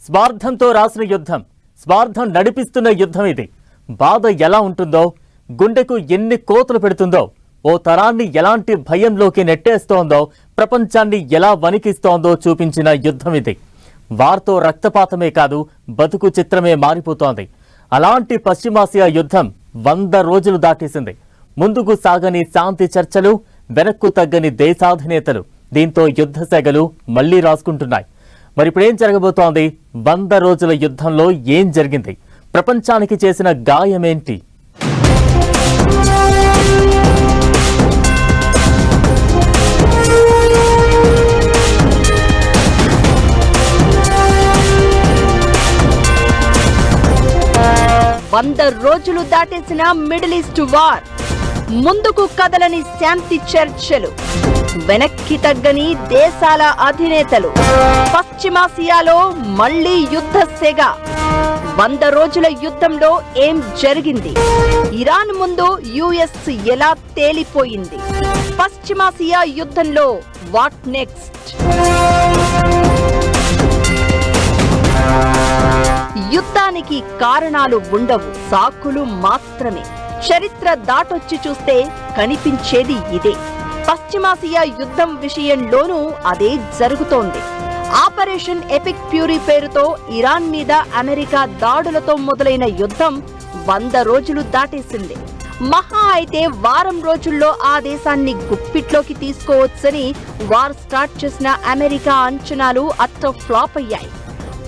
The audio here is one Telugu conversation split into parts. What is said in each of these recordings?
స్వార్థంతో రాసిన యుద్ధం, స్వార్థం నడిపిస్తున్న యుద్ధం ఇది. బాధ ఎలా ఉంటుందో, గుండెకు ఎన్ని కోతలు పెడుతుందో, ఓ తరాన్ని ఎలాంటి భయంలోకి నెట్టేస్తోందో, ప్రపంచాన్ని ఎలా వణికిస్తోందో చూపించిన యుద్ధం ఇది. వార్తో రక్తపాతమే కాదు, బతుకు చిత్రమే మారిపోతోంది. అలాంటి పశ్చిమాసియా యుద్ధం 100 రోజులు దాటేసింది. ముందుకు సాగని శాంతి చర్చలు, వెనక్కు తగ్గని దేశాధినేతలు. దీంతో యుద్ధ సెగలు మళ్లీ రాసుకుంటున్నాయి. మరిప్పుడేం జరగబోతోంది? 100 రోజుల యుద్ధంలో ఏం జరిగింది? ప్రపంచానికి చేసిన గాయమేంటి? వంద రోజులు దాటేసిన మిడిల్ ఈస్ట్ వార్, ముందుకు కదలని శాంతి చర్చలు, వెనక్కి తగ్గని దేశాల అధినేతలు, పశ్చిమాసియాలో మళ్లీ యుద్ధ సెగ. 100 రోజుల యుద్ధంలో ఏం జరిగింది? ఇరాన్ ముందు యుఎస్ ఎలా తేలిపోయింది? పశ్చిమాసియా యుద్ధంలో వాట్ నెక్స్ట్? యుద్ధానికి కారణాలు ఉండవు, సాకులు మాత్రమే. చరిత్ర దాటొచ్చి చూస్తే కనిపించేది ఇదే. పశ్చిమాసియా యుద్ధం విషయంలోనూ అదే జరుగుతోంది. ఆపరేషన్ ఎపిక్ ఫ్యూరీ పేరుతో ఇరాన్ మీద అమెరికా దాడులతో మొదలైన యుద్ధం 100 రోజులు దాటేసింది. మహా అయితే వారం రోజుల్లో ఆ దేశాన్ని గుప్పిట్లోకి తీసుకోవచ్చని వార్ స్టార్ట్ చేసిన అమెరికా అంచనాలు అట్ట ఫ్లాప్ అయ్యాయి.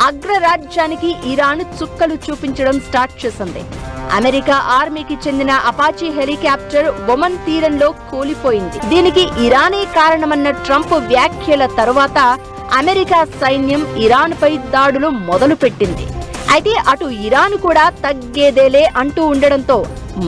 అగ్రరాజ్యానికి ఇరాన్ చుక్కలు చూపించడం స్టార్ట్ చేసింది. అమెరికా ఆర్మీకి చెందిన అపాచీ హెలికాప్టర్ ఒమన్ తీరంలో కూలిపోయింది. దీనికి ఇరానే కారణమన్న ట్రంప్ వ్యాఖ్యల తరువాత అమెరికా సైన్యం ఇరాన్ పై దాడులు మొదలుపెట్టింది. అయితే అటు ఇరాన్ కూడా తగ్గేదేలే అంటూ ఉండడంతో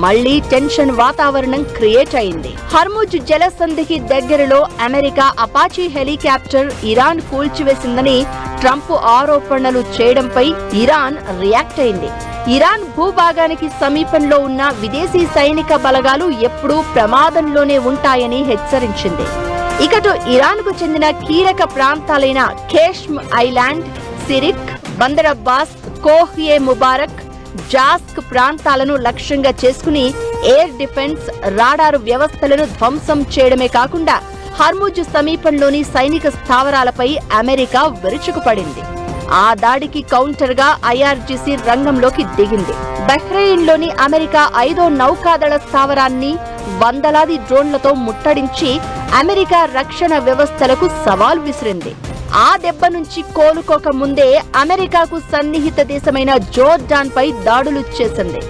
మళ్లీ టెన్షన్ వాతావరణం క్రియేట్ అయింది. హర్ముజ్ జలసంధికి దగ్గరలో అమెరికా అపాచీ హెలికాప్టర్ ఇరాన్ కూల్చివేసిందని ట్రంప్ ఆరోపణలు చేయడంపై ఇరాన్ రియాక్ట్ అయింది. ఇరాన్ భూభాగానికి సమీపంలో ఉన్న విదేశీ సైనిక బలగాలు ఎప్పుడూ ప్రమాదంలోనే ఉంటాయని హెచ్చరించింది. ఇకటు ఇరాన్కు చెందిన కీలక ప్రాంతాలైన ఖేష్మ్ ఐలాండ్, సిరిక్, బందర్ అబ్బాస్, కోహ్యే ముబారక్, జాస్క్ ప్రాంతాలను లక్ష్యంగా చేసుకుని ఎయిర్ డిఫెన్స్, రాడార్ వ్యవస్థలను ధ్వంసం చేయడమే కాకుండా హర్ముజ్ సమీపంలోని సైనిక స్థావరాలపై అమెరికా విరుచుకుపడింది. ఆ దాడికి కౌంటర్ గా ఐఆర్జీసీ రంగంలోకి దిగింది. బహ్రెయిన్లోని అమెరికా 5వ నౌకాదళ స్థావరాన్ని వందలాది డ్రోన్లతో ముట్టడించి అమెరికా రక్షణ వ్యవస్థలకు సవాల్ విసిరింది. ఆ దెబ్బ నుంచి కోలుకోక ముందే అమెరికాకు సన్నిహిత దేశమైన జోర్డాన్ పై దాడులు చేసింది.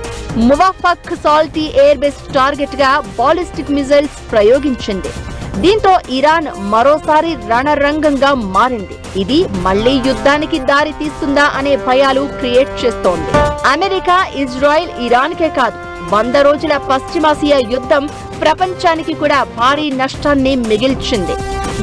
మువాఫక్ సాల్టీ ఎయిర్ బేస్ టార్గెట్ గా బాలిస్టిక్ మిజైల్స్ ప్రయోగించింది. దీంతో ఇరాన్ మరోసారి రణరంగంగా మారింది. ఇది మళ్లీ యుద్ధానికి దారి తీస్తుందా అనే భయాలు క్రియేట్ చేస్తోంది. అమెరికా, ఇజ్రాయెల్, ఇరాన్కే కాదు, 100 రోజుల పశ్చిమాసియా యుద్ధం ప్రపంచానికి కూడా భారీ నష్టాన్ని మిగిల్చింది.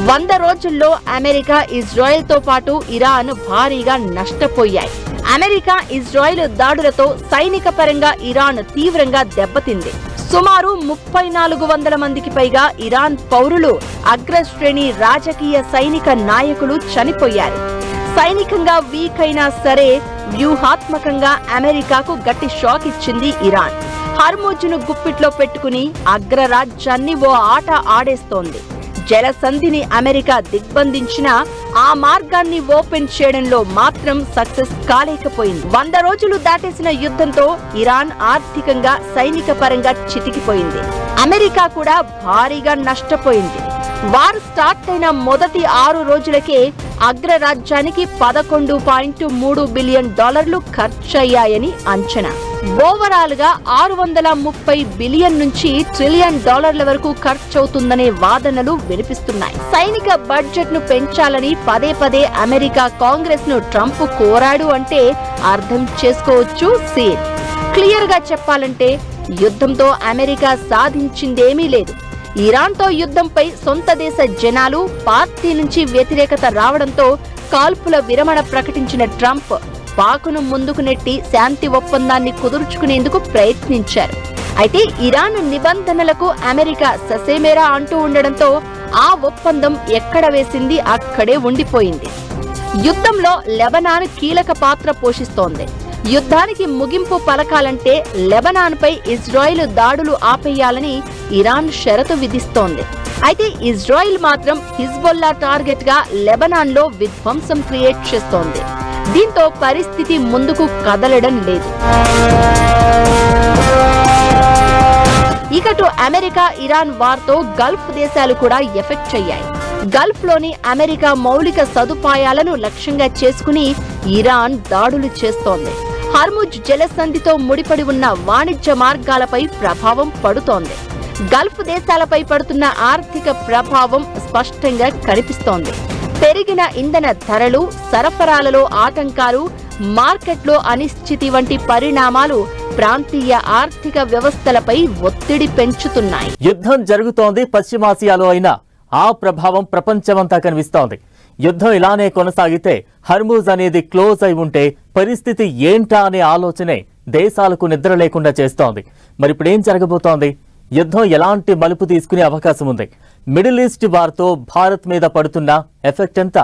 100 రోజుల్లో అమెరికా, ఇజ్రాయెల్ తో పాటు ఇరాన్ భారీగా నష్టపోయాయి. అమెరికా, ఇజ్రాయెల్ దాడులతో సైనిక పరంగా ఇరాన్ తీవ్రంగా దెబ్బతింది. సుమారు 3400 మందికి పైగా ఇరాన్ పౌరులు, అగ్రశ్రేణి రాజకీయ సైనిక నాయకులు చనిపోయారు. సైనికంగా వీక్ అయినా సరే వ్యూహాత్మకంగా అమెరికాకు గట్టి షాక్ ఇచ్చింది ఇరాన్. హర్ముజ్ను గుప్పిట్లో పెట్టుకుని అగ్రరాజ్యాన్ని ఓ ఆట ఆడేస్తోంది. జలసంధిని అమెరికా దిగ్బంధించినా ఆ మార్గాన్ని ఓపెన్ చేయడంలో మాత్రం సక్సెస్ కాలేకపోయింది. 100 రోజులు దాటేసిన యుద్ధంతో ఇరాన్ ఆర్థికంగా, సైనిక పరంగా చితికిపోయింది. అమెరికా కూడా భారీగా నష్టపోయింది. వార్ స్టార్ట్ అయిన మొదటి 6 రోజులకే అగ్రరాజ్యానికి $11.3 బిలియన్ ఖర్చయ్యాయని అంచనా. ఓవరాల్ గా $630 బిలియన్ నుంచి $1 ట్రిలియన్ వరకు ఖర్చవుతుందనే వాదనలు వినిపిస్తున్నాయి. సైనిక బడ్జెట్ ను పెంచాలని పదే పదే అమెరికా కాంగ్రెస్ ను ట్రంప్ కోరాడు అంటే అర్థం చేసుకోవచ్చు సీన్. క్లియర్ గా చెప్పాలంటే యుద్ధంతో అమెరికా సాధించిందేమీ లేదు. ఇరాన్తో యుద్ధంపై సొంత దేశ జనాలు, పార్టీ నుంచి వ్యతిరేకత రావడంతో కాల్పుల విరమణ ప్రకటించిన ట్రంప్ పాకును ముందుకు నెట్టి శాంతి ఒప్పందాన్ని కుదుర్చుకునేందుకు ప్రయత్నించారు. అయితే ఇరాన్ నిబంధనలకు అమెరికా ససేమేరా అంటూ ఉండడంతో ఆ ఒప్పందం ఎక్కడ వేసింది అక్కడే ఉండిపోయింది. యుద్ధంలో లెబనాన్ కీలక పాత్ర పోషిస్తోంది. యుద్ధానికి ముగింపు పలకాలంటే లెబనాన్పై ఇజ్రాయిల్ దాడులు ఆపేయాలని ఇరాన్ షరతు విధిస్తోంది. అయితే ఇజ్రాయిల్ మాత్రం హిజ్బుల్లా టార్గెట్ గా లెబనాన్లో విధ్వంసం క్రియేట్ చేస్తోంది. దీంతో పరిస్థితి ముందుకు కదలడం లేదు. ఇకటు అమెరికా ఇరాన్ వార్తో గల్ఫ్ దేశాలు కూడా ఎఫెక్ట్ అయ్యాయి. గల్ఫ్ లోని అమెరికా మౌలిక సదుపాయాలను లక్ష్యంగా చేసుకుని ఇరాన్ దాడులు చేస్తోంది. హర్ముజ్ జలసంధితో ముడిపడి ఉన్న వాణిజ్య మార్గాలపై ప్రభావం పడుతోంది. గల్ఫ్ దేశాలపై పడుతున్న ఆర్థిక ప్రభావం స్పష్టంగా కనిపిస్తోంది. పెరిగిన ఇంధన ధరలు, సరఫరాలలో ఆటంకాలు, మార్కెట్లో అనిశ్చితి వంటి పరిణామాలు ప్రాంతీయ ఆర్థిక వ్యవస్థలపై ఒత్తిడి పెంచుతున్నాయి. యుద్ధం జరుగుతోంది పశ్చిమాసియాలో అయినా ఆ ప్రభావం ప్రపంచమంతా కనిపిస్తోంది. యుద్ధం ఇలానే కొనసాగితే హర్మూజ్ అనేది క్లోజ్ అయి ఉంటే పరిస్థితి ఏంటా అనే ఆలోచనే దేశాలకు నిద్ర లేకుండా చేస్తోంది. మరి ఇప్పుడేం జరగబోతోంది? యుద్ధం ఎలాంటి మలుపు తీసుకునే అవకాశం ఉంది? మిడిల్ ఈస్ట్ వార్తో భారత్ మీద పడుతున్న ఎఫెక్ట్ ఎంత?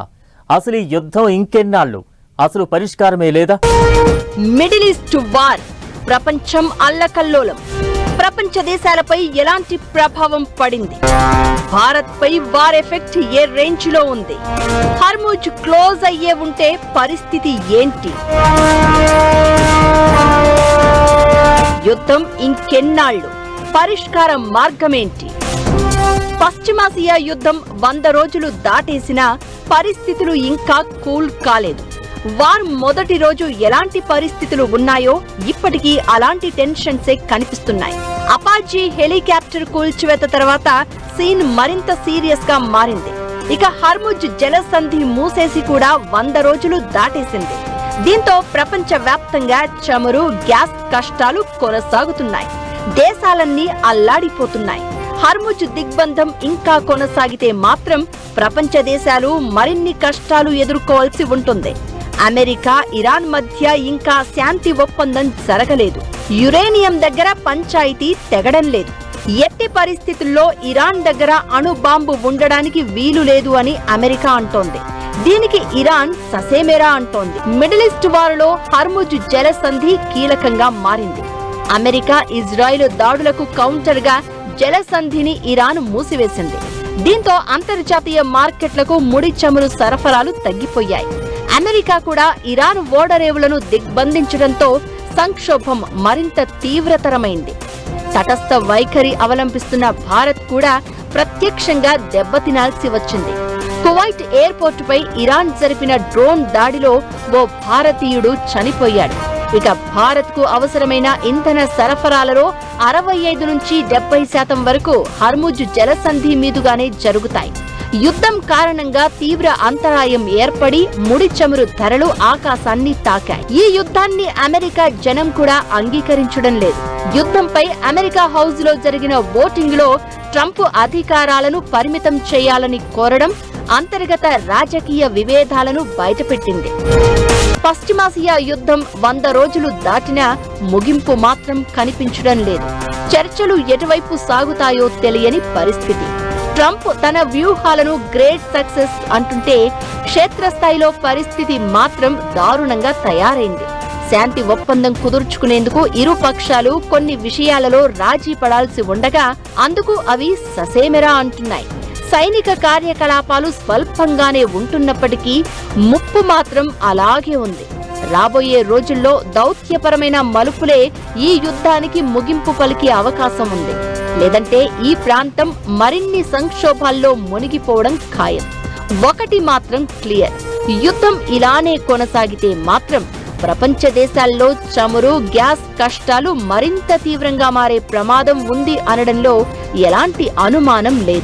అసలు ఈ యుద్ధం ఇంకెన్నాళ్ళు? అసలు పరిష్కారమే లేదా? మిడిల్ ఈస్ట్ వార్ ప్రపంచం అల్లకల్లోలం. ప్రపంచ దేశాలపై ఎలాంటి ప్రభావం పడింది? భారత్ పై వార్ ఎఫెక్ట్ ఏ రేంజ్ లో ఉంది? హర్ముజ్ క్లోజ్ అయ్యే ఉంటే పరిస్థితి ఏంటి? యుద్ధం ఇంకెన్నాళ్ళు? పరిష్కార మార్గమేంటి? పశ్చిమాసియా యుద్ధం 100 రోజులు దాటేసినా పరిస్థితులు ఇంకా కూల్ కాలేదు. వార్ మొదటి రోజు ఎలాంటి పరిస్థితులు ఉన్నాయో ఇప్పటికీ అలాంటి టెన్షన్సే కనిపిస్తున్నాయి. అపాచీ హెలికాప్టర్ కూల్చివేత తర్వాత సీన్ మరింత సీరియస్ గా మారింది. ఇక హర్ముజ్ జలసంధి మూసేసి కూడా 100 రోజులు దాటేసింది. దీంతో ప్రపంచ వ్యాప్తంగా చమురు, గ్యాస్ కష్టాలు కొనసాగుతున్నాయి. దేశాలన్నీ అల్లాడిపోతున్నాయి. హర్ముజ్ దిగ్బంధం ఇంకా కొనసాగితే మాత్రం ప్రపంచ దేశాలు మరిన్ని కష్టాలు ఎదుర్కోవాల్సి ఉంటుంది. అమెరికా, ఇరాన్ మధ్య ఇంకా శాంతి ఒప్పందం జరగలేదు. యురేనియం దగ్గర పంచాయితీ తెగడం లేదు. ఎట్టి పరిస్థితుల్లో ఇరాన్ దగ్గర అణు బాంబు ఉండడానికి వీలు లేదు అని అమెరికా అంటోంది. దీనికి ఇరాన్ ససేమెరా అంటోంది. మిడిల్ ఈస్ట్ వారులో హర్ముజ్ జలసంధి కీలకంగా మారింది. అమెరికా, ఇజ్రాయిల్ దాడులకు కౌంటర్ గా జలసంధిని ఇరాన్ మూసివేసింది. దీంతో అంతర్జాతీయ మార్కెట్లకు ముడి చమురు సరఫరాలు తగ్గిపోయాయి. అమెరికా కూడా ఇరాన్ ఓడరేవులను దిగ్బంధించడంతో సంక్షోభం మరింత తీవ్రతరమైంది. తటస్థ వైఖరి అవలంబిస్తున్న భారత్ కూడా ప్రత్యక్షంగా దెబ్బతినాల్సి వచ్చింది. కువైట్ ఎయిర్పోర్టుపై ఇరాన్ జరిపిన డ్రోన్ దాడిలో ఓ భారతీయుడు చనిపోయాడు. ఇక భారత్ కు అవసరమైన ఇంధన సరఫరాలలో 65 నుంచి 70% వరకు హర్ముజ్ జలసంధి మీదుగానే జరుగుతాయి. యుద్ధం కారణంగా తీవ్ర అంతరాయం ఏర్పడి ముడి చమురు ధరలు ఆకాశాన్ని తాకాయి. ఈ యుద్ధాన్ని అమెరికా జనం కూడా అంగీకరించడం లేదు. యుద్ధంపై అమెరికా హౌస్ లో జరిగిన ఓటింగ్ లో ట్రంప్ అధికారాలను పరిమితం చేయాలని కోరడం అంతర్గత రాజకీయ విభేదాలను బయటపెట్టింది. పశ్చిమాసియా యుద్ధం 100 రోజులు దాటినా ముగింపు మాత్రం కనిపించడం లేదు. చర్చలు ఎటువైపు సాగుతాయో తెలియని పరిస్థితి. ట్రంప్ తన వ్యూహాలను గ్రేట్ సక్సెస్ అంటుంటే క్షేత్రస్థాయిలో పరిస్థితి మాత్రం దారుణంగా తయారైంది. శాంతి ఒప్పందం కుదుర్చుకునేందుకు ఇరు పక్షాలు కొన్ని విషయాలలో రాజీ పడాల్సి ఉండగా అందుకు అవి ససేమెరా అంటున్నాయి. సైనిక కార్యకలాపాలు స్వల్పంగానే ఉంటున్నప్పటికీ ముప్పు మాత్రం అలాగే ఉంది. రాబోయే రోజుల్లో దౌత్యపరమైన మలుపులే ఈ యుద్ధానికి ముగింపు పలికే అవకాశం ఉంది. లేదంటే ఈ ప్రాంతం మరిన్ని సంక్షోభాల్లో మునిగిపోవడం ఖాయం. ఒకటి మాత్రం క్లియర్, యుద్ధం ఇలానే కొనసాగితే మాత్రం ప్రపంచ దేశాల్లో చమురు, గ్యాస్ కష్టాలు మరింత తీవ్రంగా మారే ప్రమాదం ఉంది అనడంలో ఎలాంటి అనుమానం లేదు.